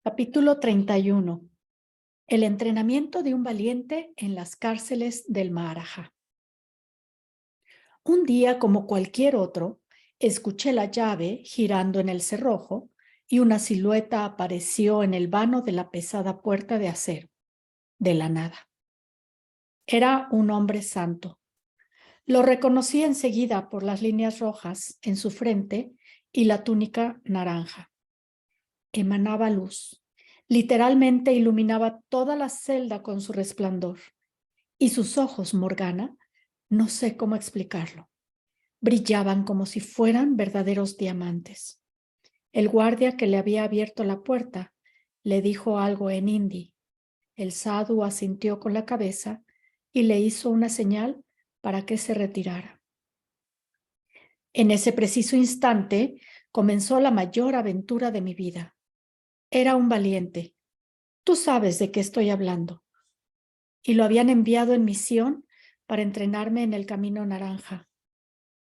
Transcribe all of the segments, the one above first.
Capítulo 31. El entrenamiento de un valiente en las cárceles del Maharaja. Un día, como cualquier otro, escuché la llave girando en el cerrojo y una silueta apareció en el vano de la pesada puerta de acero, de la nada. Era un hombre santo. Lo reconocí enseguida por las líneas rojas en su frente y la túnica naranja. Emanaba luz. Literalmente iluminaba toda la celda con su resplandor. Y sus ojos, Morgana, no sé cómo explicarlo, brillaban como si fueran verdaderos diamantes. El guardia que le había abierto la puerta le dijo algo en hindi. El sadhu asintió con la cabeza y le hizo una señal para que se retirara. En ese preciso instante comenzó la mayor aventura de mi vida. Era un valiente. Tú sabes de qué estoy hablando. Y lo habían enviado en misión para entrenarme en el camino naranja,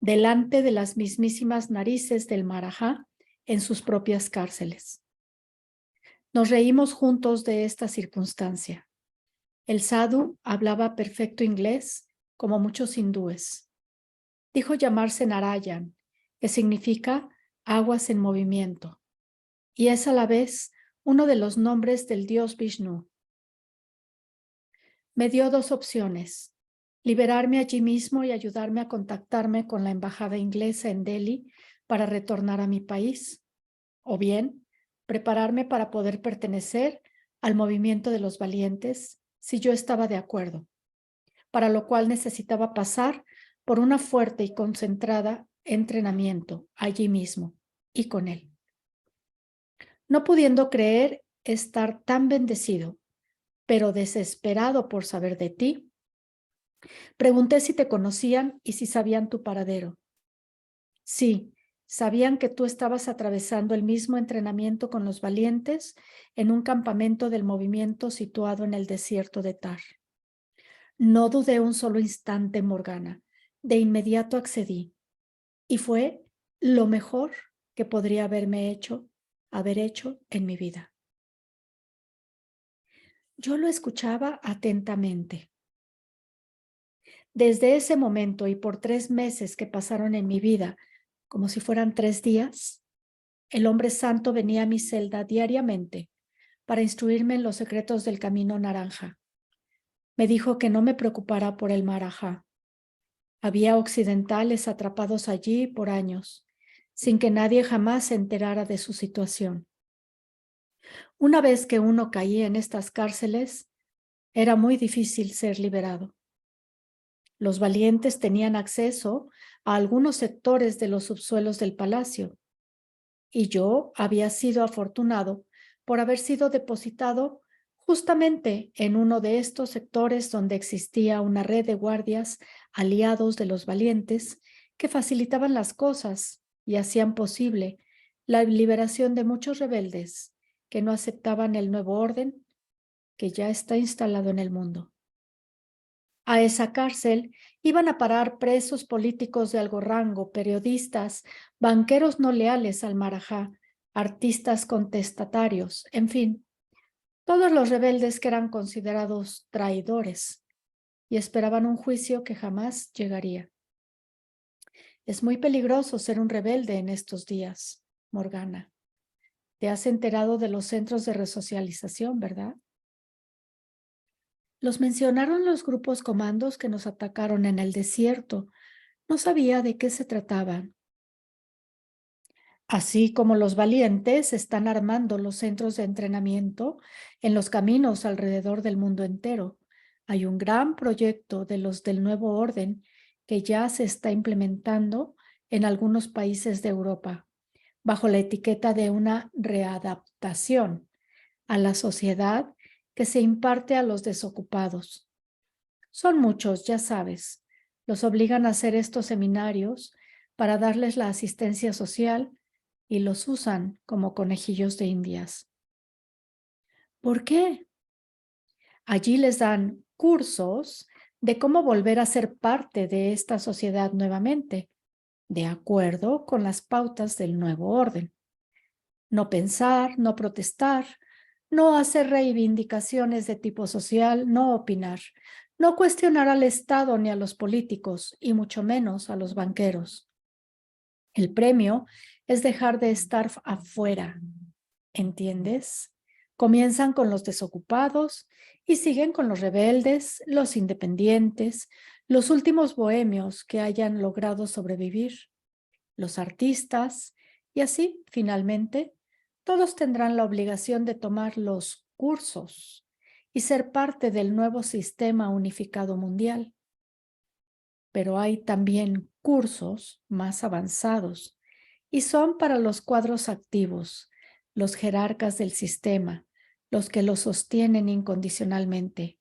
delante de las mismísimas narices del Maharaja en sus propias cárceles. Nos reímos juntos de esta circunstancia. El sadhu hablaba perfecto inglés, como muchos hindúes. Dijo llamarse Narayan, que significa aguas en movimiento, y es a la vez uno de los nombres del dios Vishnu. Me dio dos opciones: liberarme allí mismo y ayudarme a contactarme con la embajada inglesa en Delhi para retornar a mi país, o bien prepararme para poder pertenecer al movimiento de los valientes si yo estaba de acuerdo, para lo cual necesitaba pasar por una fuerte y concentrada entrenamiento allí mismo y con él. No pudiendo creer estar tan bendecido, pero desesperado por saber de ti, pregunté si te conocían y si sabían tu paradero. Sí, sabían que tú estabas atravesando el mismo entrenamiento con los valientes en un campamento del movimiento situado en el desierto de Tar. No dudé un solo instante, Morgana. De inmediato accedí. Y fue lo mejor que podría haber hecho en mi vida. Yo lo escuchaba atentamente. Desde ese momento y por 3 meses que pasaron en mi vida, como si fueran 3 días, el hombre santo venía a mi celda diariamente para instruirme en los secretos del camino naranja. Me dijo que no me preocupara por el Maharaja. Había occidentales atrapados allí por años, sin que nadie jamás se enterara de su situación. Una vez que uno caía en estas cárceles, era muy difícil ser liberado. Los valientes tenían acceso a algunos sectores de los subsuelos del palacio, y yo había sido afortunado por haber sido depositado justamente en uno de estos sectores donde existía una red de guardias aliados de los valientes que facilitaban las cosas y hacían posible la liberación de muchos rebeldes que no aceptaban el nuevo orden que ya está instalado en el mundo. A esa cárcel iban a parar presos políticos de algo rango, periodistas, banqueros no leales al Maharaja, artistas contestatarios, en fin, todos los rebeldes que eran considerados traidores y esperaban un juicio que jamás llegaría. Es muy peligroso ser un rebelde en estos días, Morgana. Te has enterado de los centros de resocialización, ¿verdad? Los mencionaron los grupos comandos que nos atacaron en el desierto. No sabía de qué se trataban. Así como los valientes están armando los centros de entrenamiento en los caminos alrededor del mundo entero, hay un gran proyecto de los del nuevo orden que ya se está implementando en algunos países de Europa, bajo la etiqueta de una readaptación a la sociedad que se imparte a los desocupados. Son muchos, ya sabes. Los obligan a hacer estos seminarios para darles la asistencia social y los usan como conejillos de indias. ¿Por qué? Allí les dan cursos de cómo volver a ser parte de esta sociedad nuevamente, de acuerdo con las pautas del nuevo orden. No pensar, no protestar, no hacer reivindicaciones de tipo social, no opinar, no cuestionar al Estado ni a los políticos, y mucho menos a los banqueros. El premio es dejar de estar afuera, ¿entiendes? Comienzan con los desocupados y siguen con los rebeldes, los independientes, los últimos bohemios que hayan logrado sobrevivir, los artistas, y así, finalmente, todos tendrán la obligación de tomar los cursos y ser parte del nuevo sistema unificado mundial. Pero hay también cursos más avanzados y son para los cuadros activos, los jerarcas del sistema, los que lo sostienen incondicionalmente.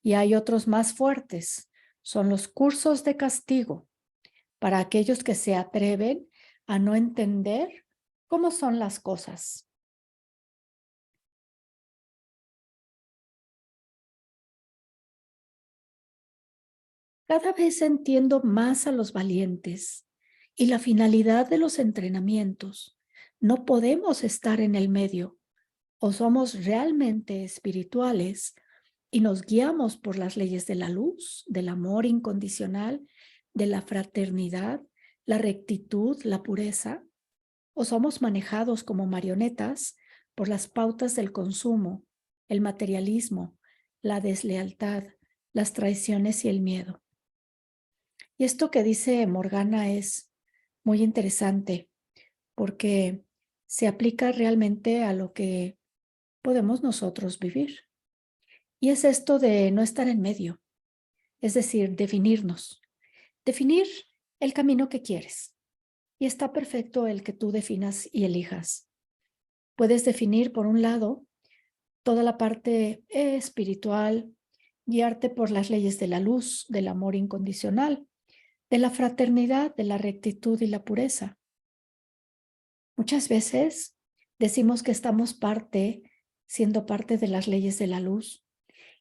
Y hay otros más fuertes, son los cursos de castigo, para aquellos que se atreven a no entender cómo son las cosas. Cada vez entiendo más a los valientes y la finalidad de los entrenamientos. No podemos estar en el medio. O somos realmente espirituales y nos guiamos por las leyes de la luz, del amor incondicional, de la fraternidad, la rectitud, la pureza, o somos manejados como marionetas por las pautas del consumo, el materialismo, la deslealtad, las traiciones y el miedo. Y esto que dice Morgana es muy interesante porque se aplica realmente a lo que podemos nosotros vivir. Y es esto de no estar en medio, es decir, definirnos, definir el camino que quieres. Y está perfecto el que tú definas y elijas. Puedes definir, por un lado, toda la parte espiritual, guiarte por las leyes de la luz, del amor incondicional, de la fraternidad, de la rectitud y la pureza. Muchas veces decimos que estamos siendo parte de las leyes de la luz,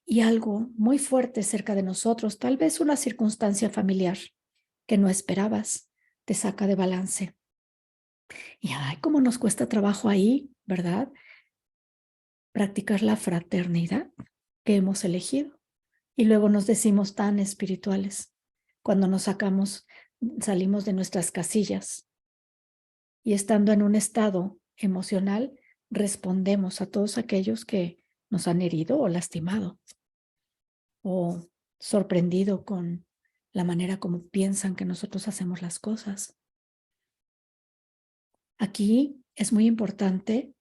y algo muy fuerte cerca de nosotros, tal vez una circunstancia familiar que no esperabas, te saca de balance. Y ay, cómo nos cuesta trabajo ahí, ¿verdad? Practicar la fraternidad que hemos elegido. Y luego nos decimos tan espirituales cuando salimos de nuestras casillas y estando en un estado emocional, respondemos a todos aquellos que nos han herido o lastimado o sorprendido con la manera como piensan que nosotros hacemos las cosas. Aquí es muy importante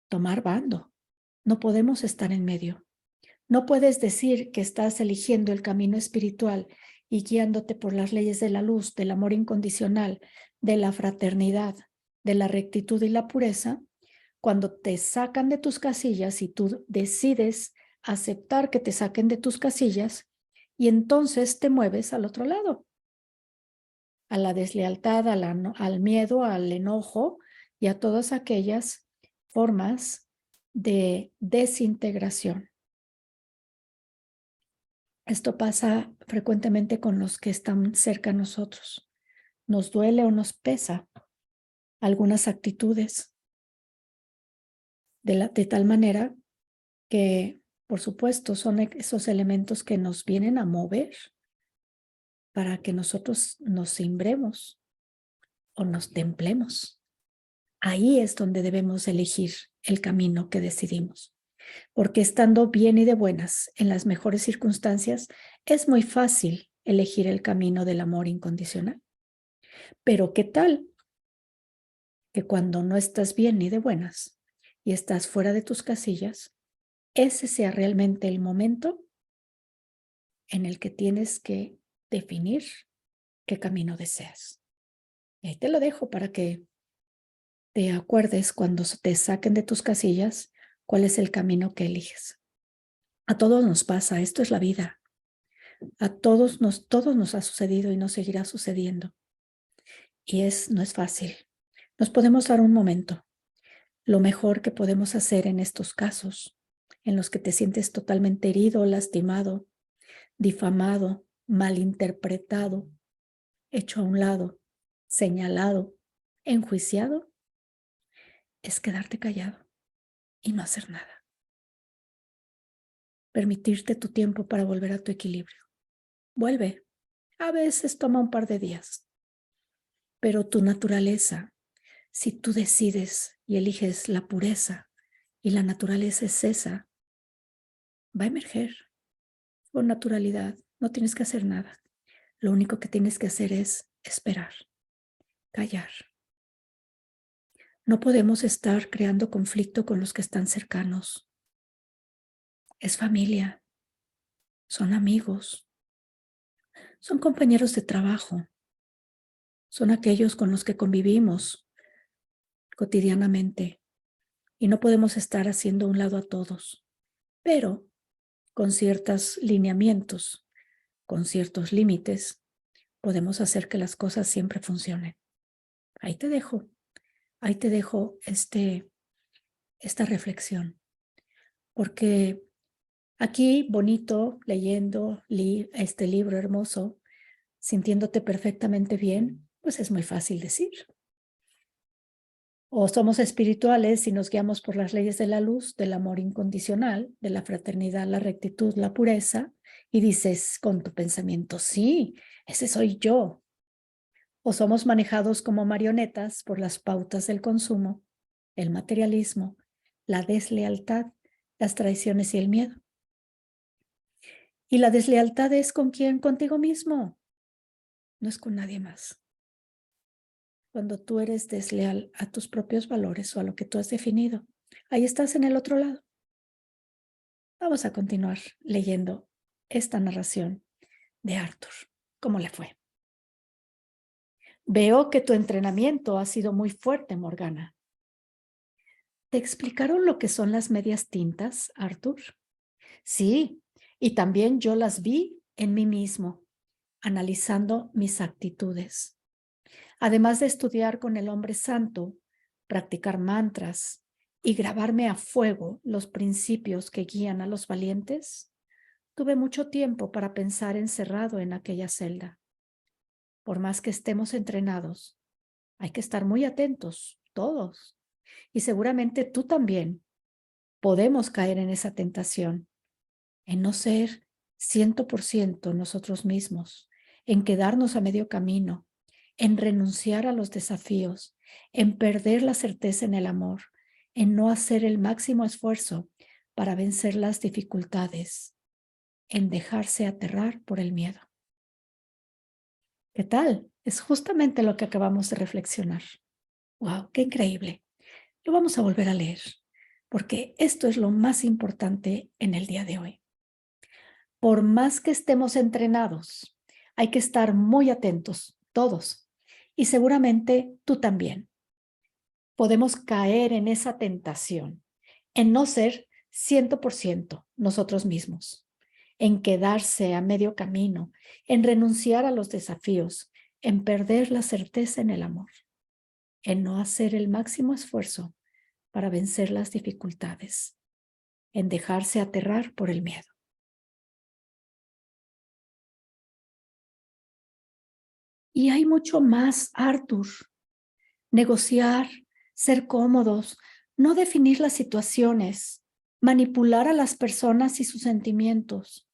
tomar bando. No podemos estar en medio. No puedes decir que estás eligiendo el camino espiritual y guiándote por las leyes de la luz, del amor incondicional, de la fraternidad, de la rectitud y la pureza, cuando te sacan de tus casillas y tú decides aceptar que te saquen de tus casillas y entonces te mueves al otro lado, a la deslealtad, al miedo, al enojo y a todas aquellas formas de desintegración. Esto pasa frecuentemente con los que están cerca a nosotros. Nos duele o nos pesa algunas actitudes de tal manera que, por supuesto, son esos elementos que nos vienen a mover para que nosotros nos cimbremos o nos templemos. Ahí es donde debemos elegir el camino que decidimos, porque estando bien y de buenas en las mejores circunstancias, es muy fácil elegir el camino del amor incondicional. Pero ¿qué tal que cuando no estás bien ni de buenas y estás fuera de tus casillas, ese sea realmente el momento en el que tienes que definir qué camino deseas? Y ahí te lo dejo para que te acuerdes cuando te saquen de tus casillas cuál es el camino que eliges. A todos nos pasa, esto es la vida. A todos nos ha sucedido y nos seguirá sucediendo. Y no es fácil. Nos podemos dar un momento. Lo mejor que podemos hacer en estos casos, en los que te sientes totalmente herido, lastimado, difamado, malinterpretado, hecho a un lado, señalado, enjuiciado, es quedarte callado. y no hacer nada. Permitirte tu tiempo para volver a tu equilibrio. Vuelve. A veces toma un par de días, pero tu naturaleza, si tú decides y eliges la pureza y la naturaleza es esa, va a emerger con naturalidad. No tienes que hacer nada. Lo único que tienes que hacer es esperar, callar. No podemos estar creando conflicto con los que están cercanos. Es familia, son amigos, son compañeros de trabajo, son aquellos con los que convivimos cotidianamente y no podemos estar haciendo a un lado a todos, pero con ciertos lineamientos, con ciertos límites, podemos hacer que las cosas siempre funcionen. Ahí te dejo esta reflexión, porque aquí bonito, leyendo este libro hermoso, sintiéndote perfectamente bien, pues es muy fácil decir. O somos espirituales y nos guiamos por las leyes de la luz, del amor incondicional, de la fraternidad, la rectitud, la pureza, y dices con tu pensamiento, sí, ese soy yo. O somos manejados como marionetas por las pautas del consumo, el materialismo, la deslealtad, las traiciones y el miedo. Y la deslealtad es ¿con quién? Contigo mismo, no es con nadie más. Cuando tú eres desleal a tus propios valores o a lo que tú has definido, ahí estás en el otro lado. Vamos a continuar leyendo esta narración de Arthur. ¿Cómo le fue? Veo que tu entrenamiento ha sido muy fuerte, Morgana. ¿Te explicaron lo que son las medias tintas, Arthur? Sí, y también yo las vi en mí mismo, analizando mis actitudes. Además de estudiar con el hombre santo, practicar mantras y grabarme a fuego los principios que guían a los valientes, tuve mucho tiempo para pensar encerrado en aquella celda. Por más que estemos entrenados, hay que estar muy atentos, todos. Y seguramente tú también. Podemos caer en esa tentación, en no ser 100% nosotros mismos, en quedarnos a medio camino, en renunciar a los desafíos, en perder la certeza en el amor, en no hacer el máximo esfuerzo para vencer las dificultades, en dejarse aterrar por el miedo. ¿Qué tal? Es justamente lo que acabamos de reflexionar. ¡Wow! ¡Qué increíble! Lo vamos a volver a leer, porque esto es lo más importante en el día de hoy. Por más que estemos entrenados, hay que estar muy atentos, todos, y seguramente tú también. Podemos caer en esa tentación, en no ser 100% nosotros mismos, en quedarse a medio camino, en renunciar a los desafíos, en perder la certeza en el amor, en no hacer el máximo esfuerzo para vencer las dificultades, en dejarse aterrar por el miedo. Y hay mucho más, Arthur. Negociar, ser cómodos, no definir las situaciones, manipular a las personas y sus sentimientos.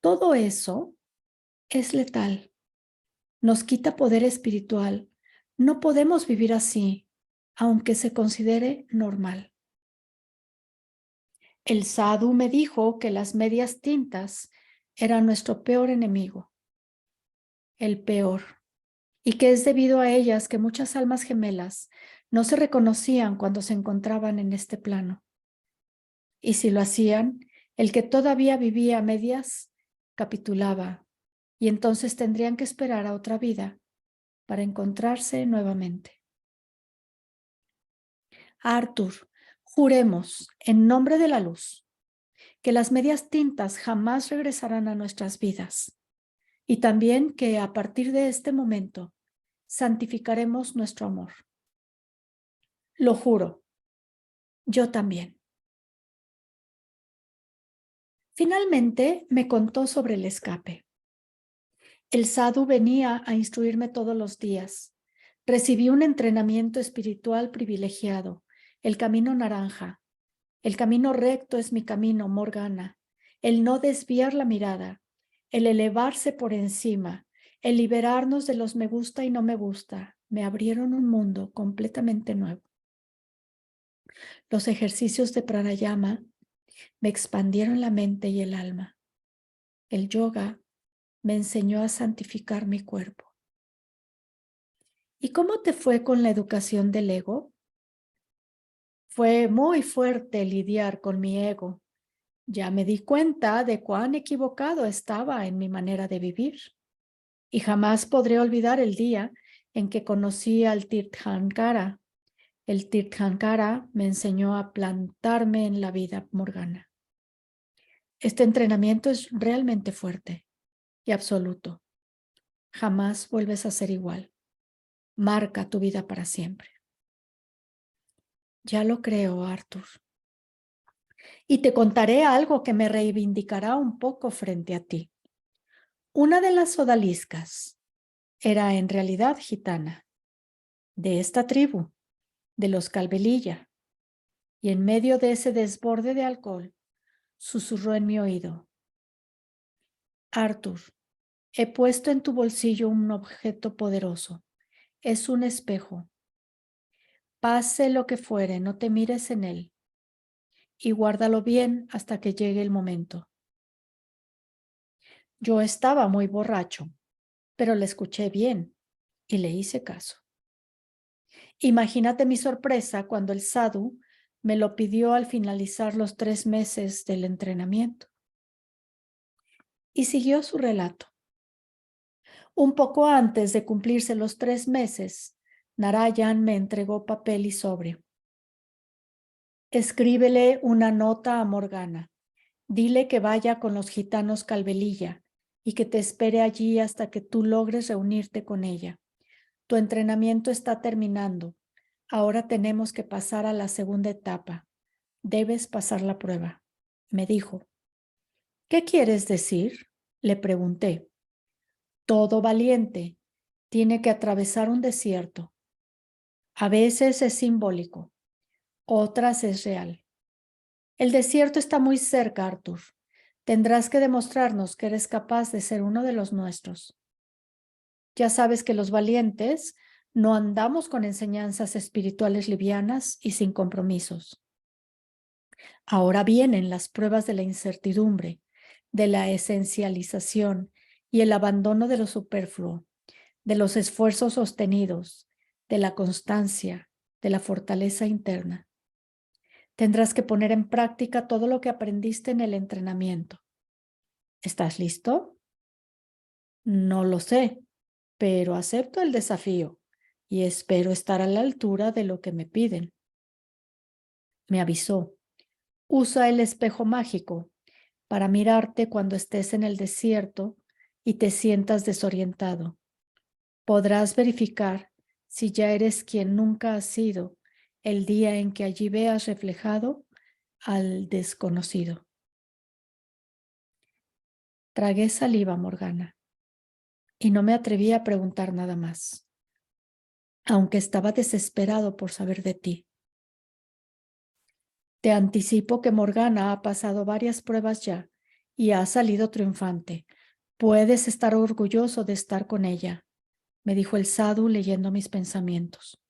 Todo eso es letal. Nos quita poder espiritual. No podemos vivir así, aunque se considere normal. El sadhu me dijo que las medias tintas eran nuestro peor enemigo, el peor, y que es debido a ellas que muchas almas gemelas no se reconocían cuando se encontraban en este plano. Y si lo hacían, el que todavía vivía a medias capitulaba, y entonces tendrían que esperar a otra vida para encontrarse nuevamente. Arthur, juremos en nombre de la luz que las medias tintas jamás regresarán a nuestras vidas y también que a partir de este momento santificaremos nuestro amor. Lo juro, yo también. Finalmente me contó sobre el escape. El sadhu venía a instruirme todos los días. Recibí un entrenamiento espiritual privilegiado, el camino naranja, El camino recto es mi camino, Morgana. El no desviar la mirada, el elevarse por encima, el liberarnos de los me gusta y no me gusta, me abrieron un mundo completamente nuevo. Los ejercicios de pranayama me expandieron la mente y el alma. El yoga me enseñó a santificar mi cuerpo. ¿Y cómo te fue con la educación del ego? Fue muy fuerte lidiar con mi ego. Ya me di cuenta de cuán equivocado estaba en mi manera de vivir. Y jamás podré olvidar el día en que conocí al Tirthankara. El Tirthankara me enseñó a plantarme en la vida, Morgana. Este entrenamiento es realmente fuerte y absoluto. Jamás vuelves a ser igual. Marca tu vida para siempre. Ya lo creo, Arthur. Y te contaré algo que me reivindicará un poco frente a ti. Una de las odaliscas era en realidad gitana, de esta tribu, de los Calvelilla, y en medio de ese desborde de alcohol, susurró en mi oído: Arthur, he puesto en tu bolsillo un objeto poderoso. Es un espejo. Pase lo que fuere, no te mires en él y guárdalo bien hasta que llegue el momento. Yo estaba muy borracho, pero le escuché bien y le hice caso. Imagínate mi sorpresa cuando el sadhu me lo pidió al finalizar los 3 meses del entrenamiento. Y siguió su relato. Un poco antes de cumplirse los 3 meses, Narayan me entregó papel y sobre. Escríbele una nota a Morgana. Dile que vaya con los gitanos Calvelilla y que te espere allí hasta que tú logres reunirte con ella. Tu entrenamiento está terminando. Ahora tenemos que pasar a la segunda etapa. Debes pasar la prueba, me dijo. ¿Qué quieres decir? Le pregunté. Todo valiente tiene que atravesar un desierto. A veces es simbólico, otras es real. El desierto está muy cerca, Arthur. Tendrás que demostrarnos que eres capaz de ser uno de los nuestros. Ya sabes que los valientes no andamos con enseñanzas espirituales livianas y sin compromisos. Ahora vienen las pruebas de la incertidumbre, de la esencialización y el abandono de lo superfluo, de los esfuerzos sostenidos, de la constancia, de la fortaleza interna. Tendrás que poner en práctica todo lo que aprendiste en el entrenamiento. ¿Estás listo? No lo sé, pero acepto el desafío y espero estar a la altura de lo que me piden. Me avisó: usa el espejo mágico para mirarte cuando estés en el desierto y te sientas desorientado. Podrás verificar si ya eres quien nunca has sido el día en que allí veas reflejado al desconocido. Tragué saliva, Morgana, y no me atreví a preguntar nada más, aunque estaba desesperado por saber de ti. Te anticipo que Morgana ha pasado varias pruebas ya y ha salido triunfante. Puedes estar orgulloso de estar con ella, me dijo el sadhu leyendo mis pensamientos.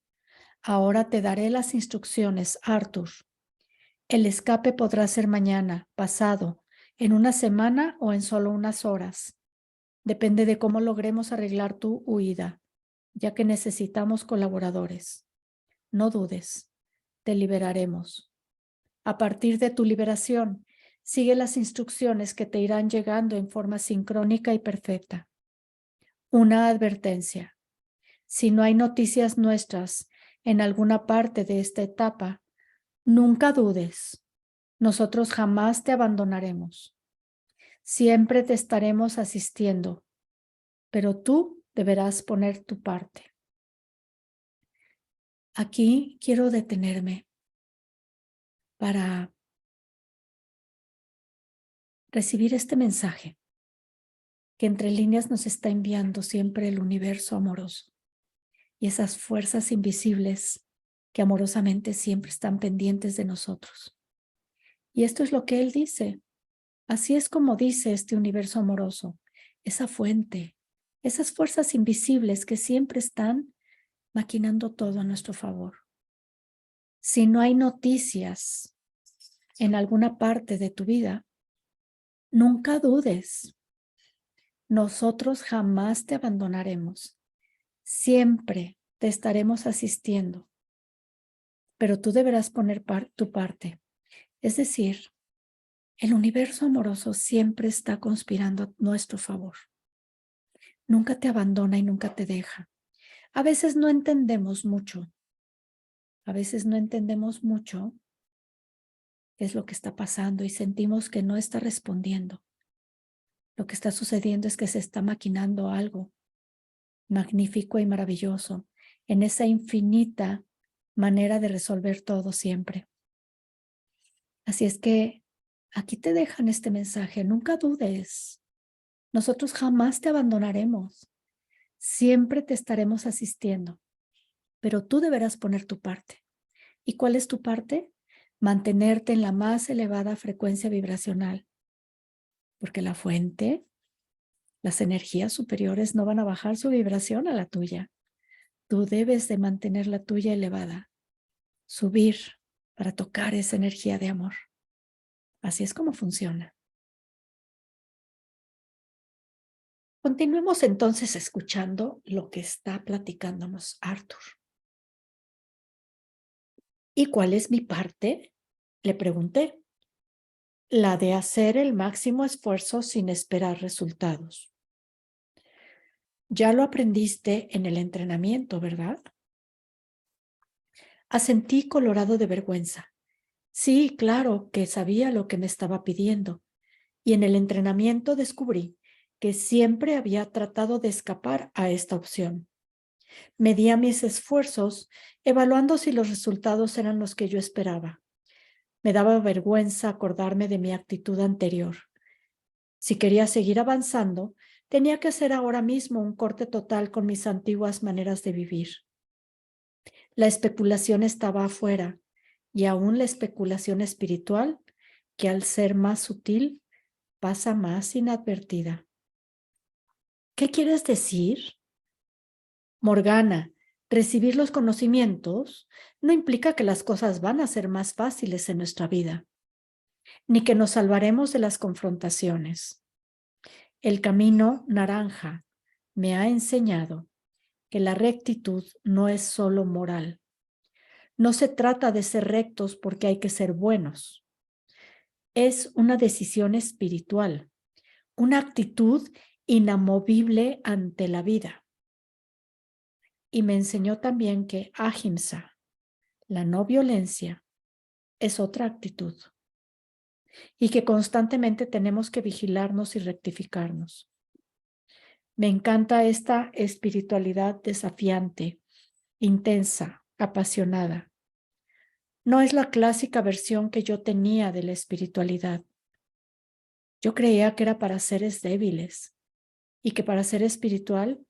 Ahora te daré las instrucciones, Arthur. El escape podrá ser mañana, pasado, en una semana o en solo unas horas. Depende de cómo logremos arreglar tu huida, ya que necesitamos colaboradores. No dudes, te liberaremos. A partir de tu liberación, sigue las instrucciones que te irán llegando en forma sincrónica y perfecta. Una advertencia: si no hay noticias nuestras en alguna parte de esta etapa, nunca dudes. Nosotros jamás te abandonaremos. Siempre te estaremos asistiendo, pero tú deberás poner tu parte. Aquí quiero detenerme para recibir este mensaje que entre líneas nos está enviando siempre el universo amoroso y esas fuerzas invisibles que amorosamente siempre están pendientes de nosotros. Y esto es lo que él dice. Así es como dice este universo amoroso, esa fuente, esas fuerzas invisibles que siempre están maquinando todo a nuestro favor. Si no hay noticias en alguna parte de tu vida, nunca dudes. Nosotros jamás te abandonaremos. Siempre te estaremos asistiendo, pero tú deberás poner tu parte. Es decir, el universo amoroso siempre está conspirando a nuestro favor. Nunca te abandona y nunca te deja. A veces no entendemos mucho. A veces no entendemos mucho qué es lo que está pasando y sentimos que no está respondiendo. Lo que está sucediendo es que se está maquinando algo magnífico y maravilloso en esa infinita manera de resolver todo siempre. Así es que aquí te dejan este mensaje. Nunca dudes. Nosotros jamás te abandonaremos. Siempre te estaremos asistiendo, pero tú deberás poner tu parte. ¿Y cuál es tu parte? Mantenerte en la más elevada frecuencia vibracional, porque la fuente, las energías superiores no van a bajar su vibración a la tuya. Tú debes de mantener la tuya elevada, subir para tocar esa energía de amor. Así es como funciona. Continuemos entonces escuchando lo que está platicándonos Arthur. ¿Y cuál es mi parte? Le pregunté. La de hacer el máximo esfuerzo sin esperar resultados. Ya lo aprendiste en el entrenamiento, ¿verdad? Asentí colorado de vergüenza. Sí, claro que sabía lo que me estaba pidiendo. Y en el entrenamiento descubrí que siempre había tratado de escapar a esta opción. Medía mis esfuerzos evaluando si los resultados eran los que yo esperaba. Me daba vergüenza acordarme de mi actitud anterior. Si quería seguir avanzando, tenía que hacer ahora mismo un corte total con mis antiguas maneras de vivir. La especulación estaba afuera, y aún la especulación espiritual, que al ser más sutil, pasa más inadvertida. ¿Qué quieres decir? Morgana, recibir los conocimientos no implica que las cosas van a ser más fáciles en nuestra vida, ni que nos salvaremos de las confrontaciones. El camino naranja me ha enseñado que la rectitud no es solo moral. No se trata de ser rectos porque hay que ser buenos. Es una decisión espiritual, una actitud inamovible ante la vida. Y me enseñó también que ahimsa, la no violencia, es otra actitud. Y que constantemente tenemos que vigilarnos y rectificarnos. Me encanta esta espiritualidad desafiante, intensa, apasionada. No es la clásica versión que yo tenía de la espiritualidad. Yo creía que era para seres débiles y que para ser espiritual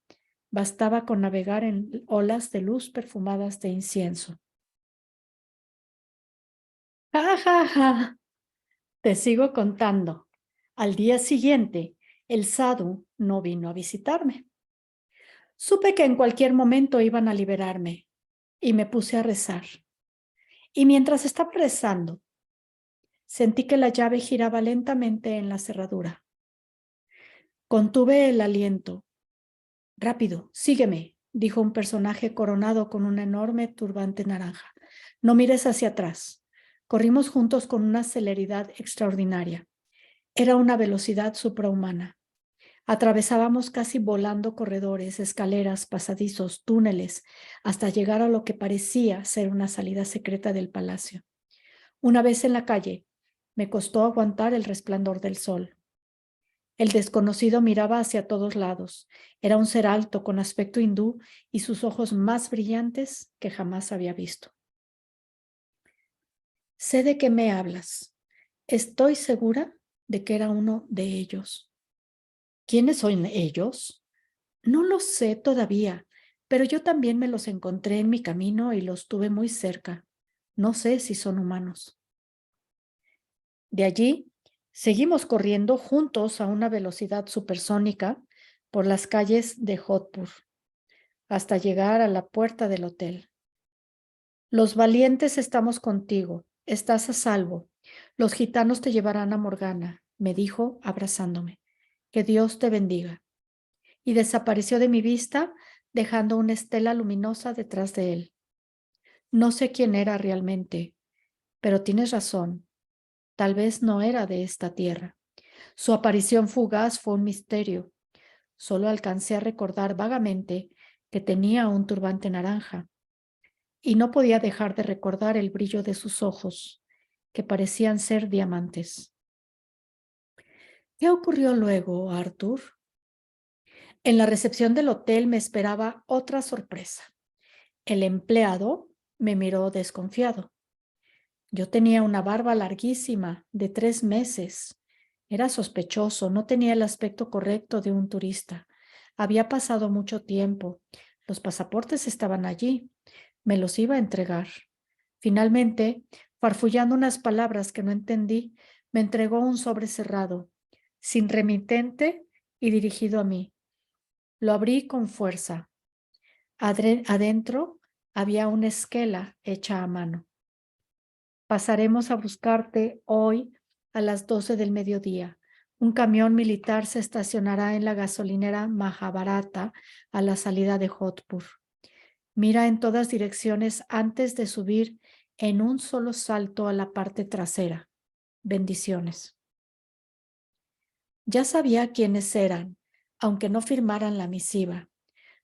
bastaba con navegar en olas de luz perfumadas de incienso. ¡Ja, ja, ja! Te sigo contando. Al día siguiente, el sadhu no vino a visitarme. Supe que en cualquier momento iban a liberarme y me puse a rezar. Y mientras estaba rezando, sentí que la llave giraba lentamente en la cerradura. Contuve el aliento. Rápido, sígueme, dijo un personaje coronado con un enorme turbante naranja. No mires hacia atrás. Corrimos juntos con una celeridad extraordinaria. Era una velocidad suprahumana. Atravesábamos casi volando corredores, escaleras, pasadizos, túneles, hasta llegar a lo que parecía ser una salida secreta del palacio. Una vez en la calle, me costó aguantar el resplandor del sol. El desconocido miraba hacia todos lados. Era un ser alto, con aspecto hindú y sus ojos más brillantes que jamás había visto. Sé de qué me hablas. Estoy segura de que era uno de ellos. ¿Quiénes son ellos? No lo sé todavía, pero yo también me los encontré en mi camino y los tuve muy cerca. No sé si son humanos. De allí, seguimos corriendo juntos a una velocidad supersónica por las calles de Jodhpur hasta llegar a la puerta del hotel. Los valientes estamos contigo, estás a salvo. Los gitanos te llevarán a Morgana, me dijo abrazándome. Que Dios te bendiga. Y desapareció de mi vista, dejando una estela luminosa detrás de él. No sé quién era realmente, pero tienes razón. Tal vez no era de esta tierra. Su aparición fugaz fue un misterio. Solo alcancé a recordar vagamente que tenía un turbante naranja y no podía dejar de recordar el brillo de sus ojos, que parecían ser diamantes. ¿Qué ocurrió luego, Arthur? En la recepción del hotel me esperaba otra sorpresa. El empleado me miró desconfiado. Yo tenía una barba larguísima, de 3 meses. Era sospechoso, no tenía el aspecto correcto de un turista. Había pasado mucho tiempo. Los pasaportes estaban allí. Me los iba a entregar. Finalmente, farfullando unas palabras que no entendí, me entregó un sobre cerrado, sin remitente y dirigido a mí. Lo abrí con fuerza. Adentro había una esquela hecha a mano. Pasaremos a buscarte hoy a las 12 del mediodía. Un camión militar se estacionará en la gasolinera Mahabharata a la salida de Jodhpur. Mira en todas direcciones antes de subir en un solo salto a la parte trasera. Bendiciones. Ya sabía quiénes eran, aunque no firmaran la misiva.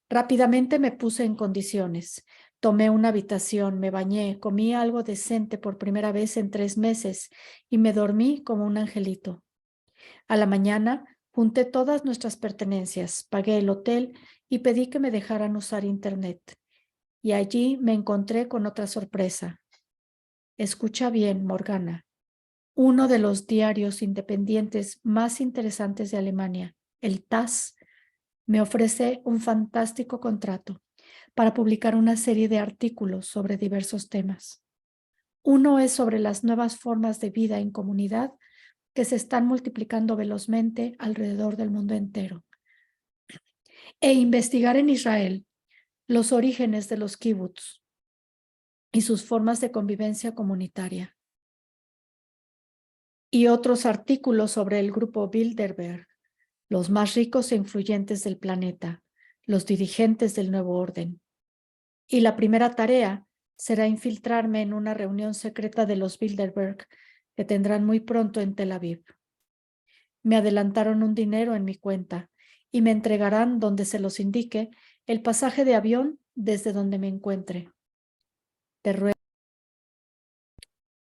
Rápidamente me puse en condiciones. Tomé una habitación, me bañé, comí algo decente por primera vez en 3 meses y me dormí como un angelito. A la mañana junté todas nuestras pertenencias, pagué el hotel y pedí que me dejaran usar internet. Y allí me encontré con otra sorpresa. Escucha bien, Morgana. Uno de los diarios independientes más interesantes de Alemania, el TASS, me ofrece un fantástico contrato para publicar una serie de artículos sobre diversos temas. Uno es sobre las nuevas formas de vida en comunidad que se están multiplicando velozmente alrededor del mundo entero. E investigar en Israel los orígenes de los kibbutz y sus formas de convivencia comunitaria. Y otros artículos sobre el grupo Bilderberg, los más ricos e influyentes del planeta, los dirigentes del nuevo orden. Y la primera tarea será infiltrarme en una reunión secreta de los Bilderberg que tendrán muy pronto en Tel Aviv. Me adelantaron un dinero en mi cuenta y me entregarán, donde se los indique, el pasaje de avión desde donde me encuentre. Te ruego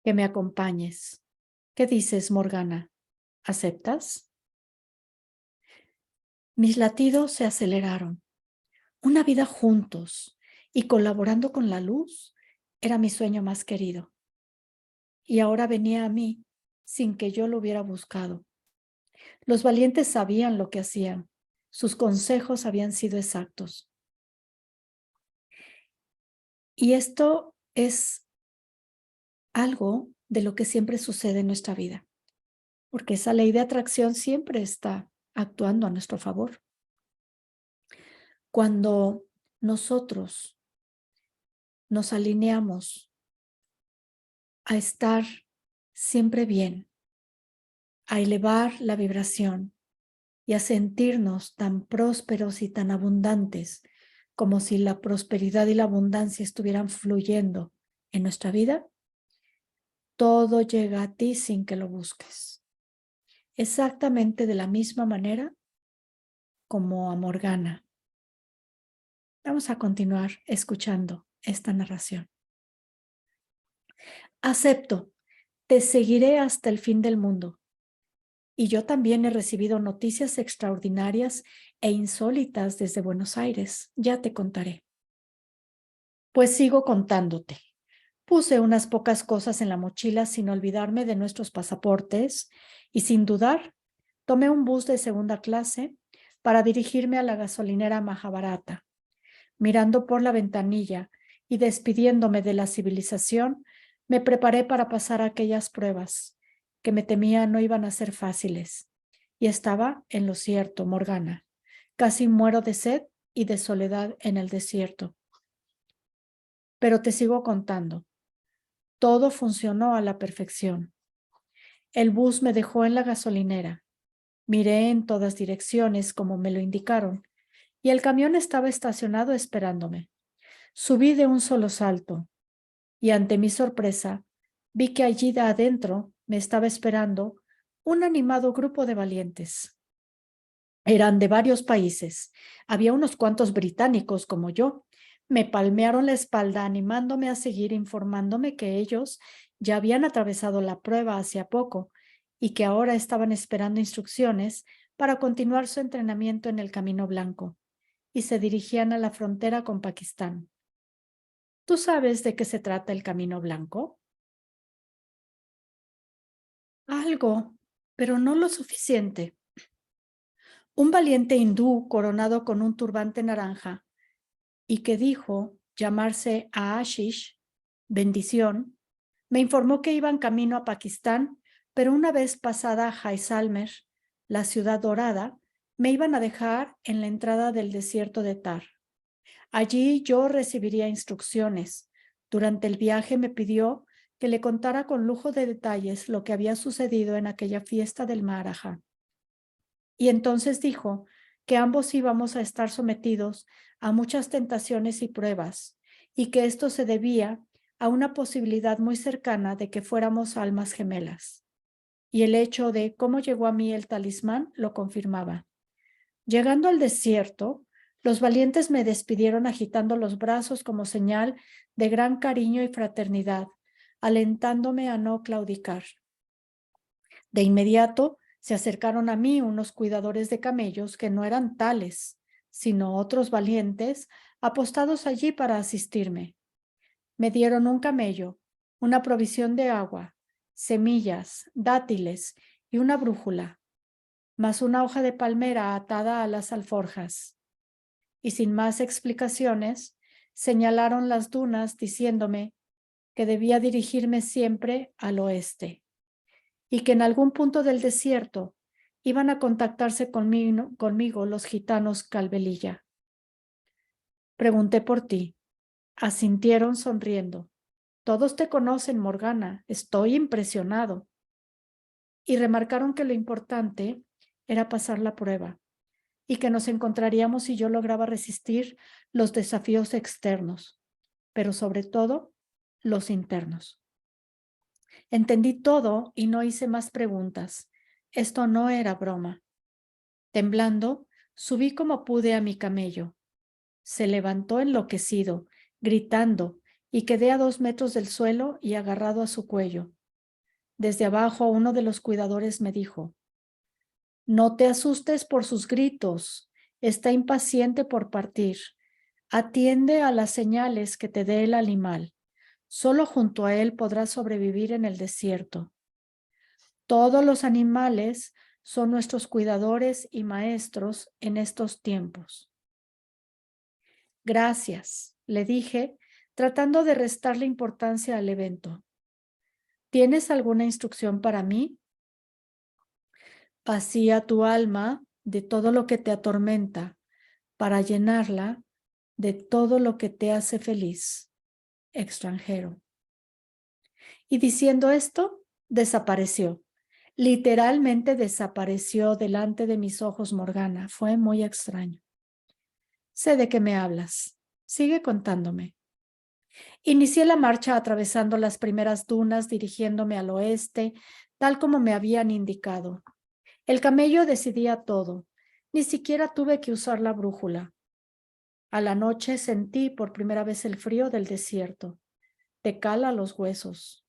que me acompañes. ¿Qué dices, Morgana? ¿Aceptas? Mis latidos se aceleraron. Una vida juntos y colaborando con la luz era mi sueño más querido. Y ahora venía a mí sin que yo lo hubiera buscado. Los valientes sabían lo que hacían. Sus consejos habían sido exactos. Y esto es algo de lo que siempre sucede en nuestra vida, porque esa ley de atracción siempre está actuando a nuestro favor. Cuando nosotros nos alineamos a estar siempre bien, a elevar la vibración y a sentirnos tan prósperos y tan abundantes como si la prosperidad y la abundancia estuvieran fluyendo en nuestra vida, todo llega a ti sin que lo busques. Exactamente de la misma manera como a Morgana. Vamos a continuar escuchando esta narración. Acepto, te seguiré hasta el fin del mundo. Y yo también he recibido noticias extraordinarias e insólitas desde Buenos Aires. Ya te contaré. Pues sigo contándote. Puse unas pocas cosas en la mochila sin olvidarme de nuestros pasaportes y sin dudar, tomé un bus de segunda clase para dirigirme a la gasolinera Mahabharata. Mirando por la ventanilla y despidiéndome de la civilización, me preparé para pasar aquellas pruebas que me temía no iban a ser fáciles. Y estaba en lo cierto, Morgana. Casi muero de sed y de soledad en el desierto. Pero te sigo contando. Todo funcionó a la perfección. El bus me dejó en la gasolinera. Miré en todas direcciones como me lo indicaron, y el camión estaba estacionado esperándome. Subí de un solo salto, y ante mi sorpresa, vi que allí de adentro me estaba esperando un animado grupo de valientes. Eran de varios países. Había unos cuantos británicos como yo. Me palmearon la espalda animándome a seguir, informándome que ellos ya habían atravesado la prueba hacía poco y que ahora estaban esperando instrucciones para continuar su entrenamiento en el Camino Blanco y se dirigían a la frontera con Pakistán. ¿Tú sabes de qué se trata el Camino Blanco? Algo, pero no lo suficiente. Un valiente hindú coronado con un turbante naranja y que dijo llamarse Ashish, bendición, me informó que iban camino a Pakistán, pero una vez pasada Jaisalmer, la ciudad dorada, me iban a dejar en la entrada del desierto de Tar. Allí yo recibiría instrucciones. Durante el viaje me pidió que le contara con lujo de detalles lo que había sucedido en aquella fiesta del Maharaja. Y entonces dijo que ambos íbamos a estar sometidos a muchas tentaciones y pruebas, y que esto se debía a una posibilidad muy cercana de que fuéramos almas gemelas. Y el hecho de cómo llegó a mí el talismán lo confirmaba. Llegando al desierto, los valientes me despidieron agitando los brazos como señal de gran cariño y fraternidad, alentándome a no claudicar. De inmediato se acercaron a mí unos cuidadores de camellos que no eran tales, sino otros valientes apostados allí para asistirme. Me dieron un camello, una provisión de agua, semillas, dátiles y una brújula, más una hoja de palmera atada a las alforjas. Y sin más explicaciones, señalaron las dunas diciéndome que debía dirigirme siempre al oeste y que en algún punto del desierto iban a contactarse conmigo los gitanos Calvelilla. Pregunté por ti. Asintieron sonriendo. Todos te conocen, Morgana. Estoy impresionado. Y remarcaron que lo importante era pasar la prueba y que nos encontraríamos si yo lograba resistir los desafíos externos, pero sobre todo los internos. Entendí todo y no hice más preguntas. Esto no era broma. Temblando, subí como pude a mi camello. Se levantó enloquecido, gritando, y quedé a 2 metros del suelo y agarrado a su cuello. Desde abajo, uno de los cuidadores me dijo: no te asustes por sus gritos. Está impaciente por partir. Atiende a las señales que te dé el animal. Solo junto a él podrás sobrevivir en el desierto. Todos los animales son nuestros cuidadores y maestros en estos tiempos. Gracias, le dije, tratando de restarle importancia al evento. ¿Tienes alguna instrucción para mí? Vacía tu alma de todo lo que te atormenta para llenarla de todo lo que te hace feliz, extranjero. Y diciendo esto, desapareció. Literalmente desapareció delante de mis ojos, Morgana. Fue muy extraño. Sé de qué me hablas. Sigue contándome. Inicié la marcha atravesando las primeras dunas, dirigiéndome al oeste, tal como me habían indicado. El camello decidía todo. Ni siquiera tuve que usar la brújula. A la noche sentí por primera vez el frío del desierto. Te cala los huesos.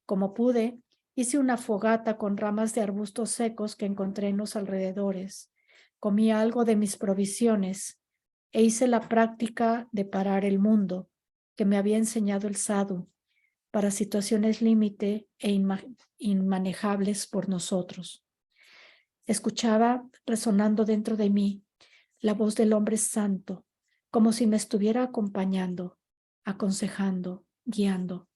Como pude, hice una fogata con ramas de arbustos secos que encontré en los alrededores. Comí algo de mis provisiones e hice la práctica de parar el mundo que me había enseñado el sadhu para situaciones límite e inmanejables por nosotros. Escuchaba resonando dentro de mí la voz del hombre santo, como si me estuviera acompañando, aconsejando, guiando.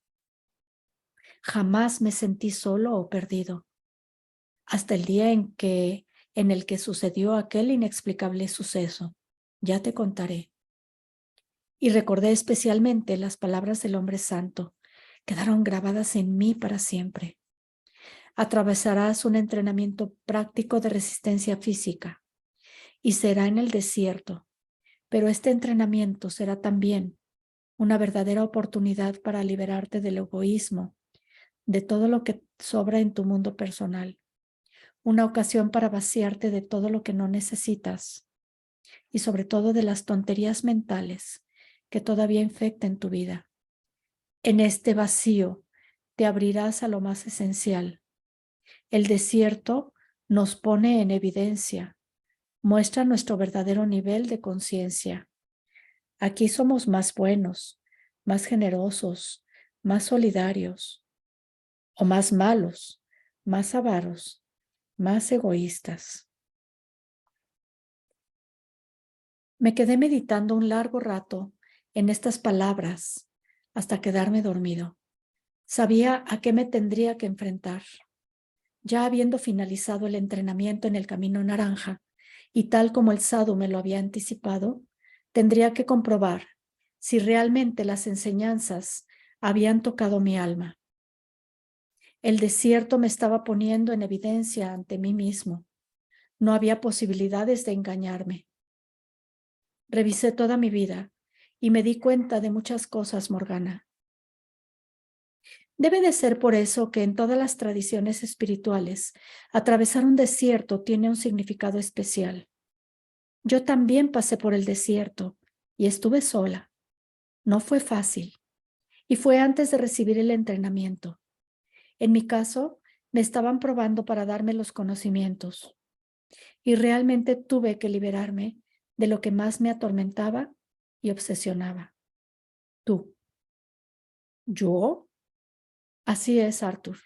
Jamás me sentí solo o perdido. hasta el día en el que sucedió aquel inexplicable suceso. Ya te contaré. Y recordé especialmente las palabras del hombre santo. Quedaron grabadas en mí para siempre. Atravesarás un entrenamiento práctico de resistencia física y será en el desierto, pero este entrenamiento será también una verdadera oportunidad para liberarte del egoísmo, de todo lo que sobra en tu mundo personal, una ocasión para vaciarte de todo lo que no necesitas y sobre todo de las tonterías mentales que todavía infectan tu vida. En este vacío te abrirás a lo más esencial. El desierto nos pone en evidencia, muestra nuestro verdadero nivel de conciencia. Aquí somos más buenos, más generosos, más solidarios, o más malos, más avaros, más egoístas. Me quedé meditando un largo rato en estas palabras hasta quedarme dormido. Sabía a qué me tendría que enfrentar. Ya habiendo finalizado el entrenamiento en el camino naranja, y tal como el sadhu me lo había anticipado, tendría que comprobar si realmente las enseñanzas habían tocado mi alma. El desierto me estaba poniendo en evidencia ante mí mismo. No había posibilidades de engañarme. Revisé toda mi vida y me di cuenta de muchas cosas, Morgana. Debe de ser por eso que en todas las tradiciones espirituales, atravesar un desierto tiene un significado especial. Yo también pasé por el desierto y estuve sola. No fue fácil. Y fue antes de recibir el entrenamiento. En mi caso, me estaban probando para darme los conocimientos. Y realmente tuve que liberarme de lo que más me atormentaba y obsesionaba. Tú. ¿Yo? Así es, Arthur.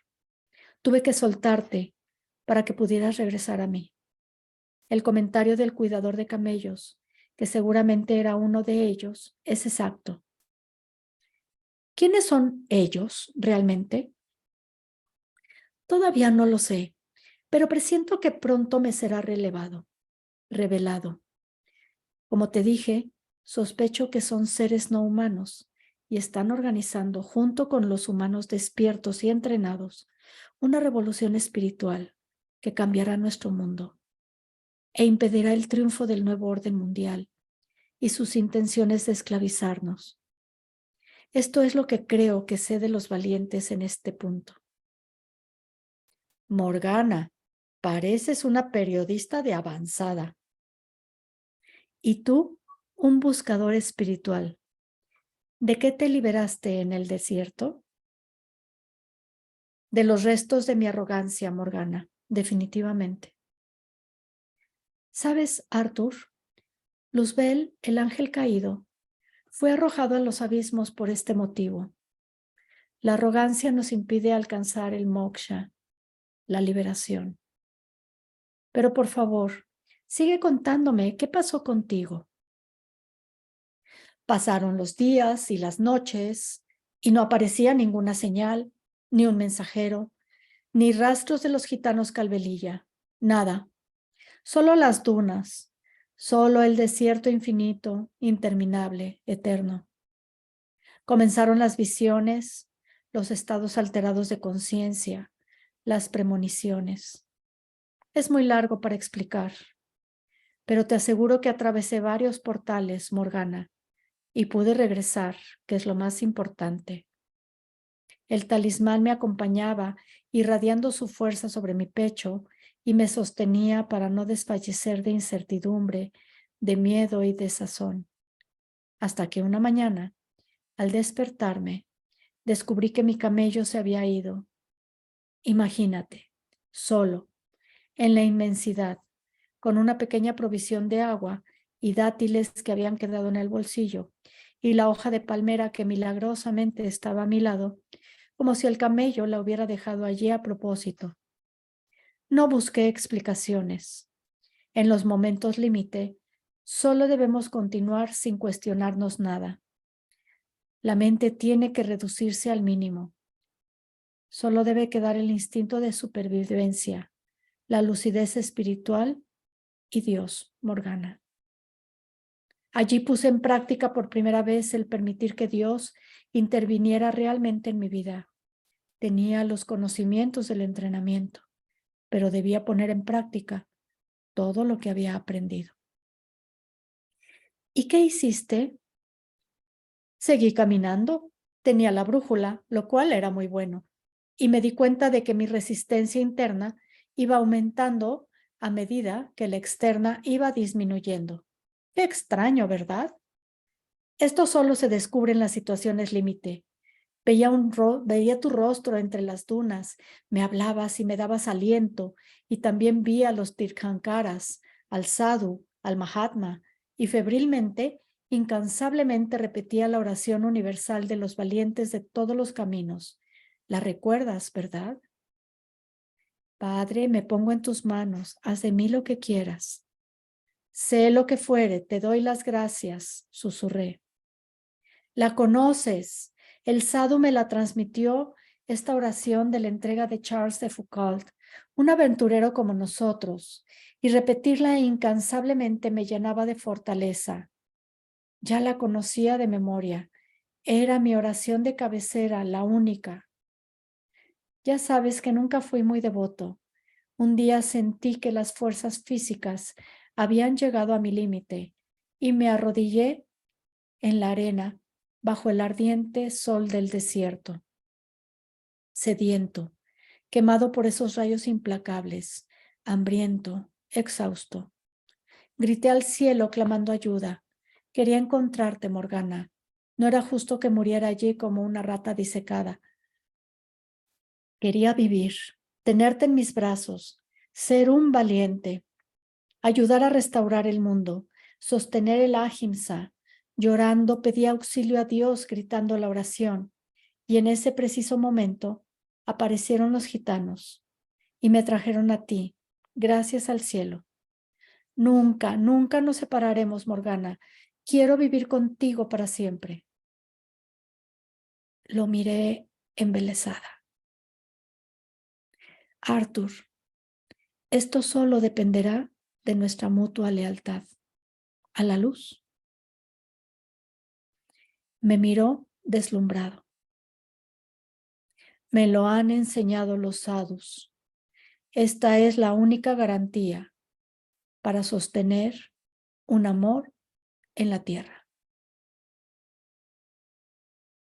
Tuve que soltarte para que pudieras regresar a mí. El comentario del cuidador de camellos, que seguramente era uno de ellos, es exacto. ¿Quiénes son ellos realmente? Todavía no lo sé, pero presiento que pronto me será revelado. Como te dije, sospecho que son seres no humanos y están organizando, junto con los humanos despiertos y entrenados, una revolución espiritual que cambiará nuestro mundo e impedirá el triunfo del nuevo orden mundial y sus intenciones de esclavizarnos. Esto es lo que creo que sé de los valientes en este punto. Morgana, pareces una periodista de avanzada. Y tú, un buscador espiritual. ¿De qué te liberaste en el desierto? De los restos de mi arrogancia, Morgana, definitivamente. ¿Sabes, Arthur? Luzbel, el ángel caído, fue arrojado a los abismos por este motivo. La arrogancia nos impide alcanzar el moksha, la liberación. Pero por favor, sigue contándome qué pasó contigo. Pasaron los días y las noches y no aparecía ninguna señal, ni un mensajero, ni rastros de los gitanos Calvelilla, nada. Solo las dunas, solo el desierto infinito, interminable, eterno. Comenzaron las visiones, los estados alterados de conciencia, las premoniciones. Es muy largo para explicar, pero te aseguro que atravesé varios portales, Morgana, y pude regresar, que es lo más importante. El talismán me acompañaba, irradiando su fuerza sobre mi pecho, y me sostenía para no desfallecer de incertidumbre, de miedo y desazón. Hasta que una mañana, al despertarme, descubrí que mi camello se había ido. Imagínate, solo, en la inmensidad, con una pequeña provisión de agua y dátiles que habían quedado en el bolsillo, y la hoja de palmera que milagrosamente estaba a mi lado, como si el camello la hubiera dejado allí a propósito. No busqué explicaciones. En los momentos límite, solo debemos continuar sin cuestionarnos nada. La mente tiene que reducirse al mínimo. Solo debe quedar el instinto de supervivencia, la lucidez espiritual y Dios, Morgana. Allí puse en práctica por primera vez el permitir que Dios interviniera realmente en mi vida. Tenía los conocimientos del entrenamiento, pero debía poner en práctica todo lo que había aprendido. ¿Y qué hiciste? Seguí caminando. Tenía la brújula, lo cual era muy bueno, y me di cuenta de que mi resistencia interna iba aumentando a medida que la externa iba disminuyendo. Qué extraño, ¿verdad? Esto solo se descubre en las situaciones límite. Veía tu rostro entre las dunas, me hablabas y me dabas aliento, y también vi a los Tirthankaras, al Sadhu, al Mahatma, y febrilmente, incansablemente repetía la oración universal de los valientes de todos los caminos. ¿La recuerdas, verdad? Padre, me pongo en tus manos, haz de mí lo que quieras. Sé lo que fuere, te doy las gracias, susurré. La conoces. El sadhu me la transmitió, esta oración de la entrega de Charles de Foucault, un aventurero como nosotros, y repetirla incansablemente me llenaba de fortaleza. Ya la conocía de memoria. Era mi oración de cabecera, la única. Ya sabes que nunca fui muy devoto. Un día sentí que las fuerzas físicas habían llegado a mi límite y me arrodillé en la arena bajo el ardiente sol del desierto. Sediento, quemado por esos rayos implacables, hambriento, exhausto. Grité al cielo clamando ayuda. Quería encontrarte, Morgana. No era justo que muriera allí como una rata disecada. Quería vivir, tenerte en mis brazos, ser un valiente, ayudar a restaurar el mundo, sostener el ahimsa. Llorando pedí auxilio a Dios, gritando la oración, y en ese preciso momento aparecieron los gitanos y me trajeron a ti, gracias al cielo. Nunca, nunca nos separaremos, Morgana. Quiero vivir contigo para siempre. Lo miré embelesada. Arthur, esto solo dependerá de nuestra mutua lealtad a la luz. Me miró deslumbrado. Me lo han enseñado los sadhus. Esta es la única garantía para sostener un amor en la tierra.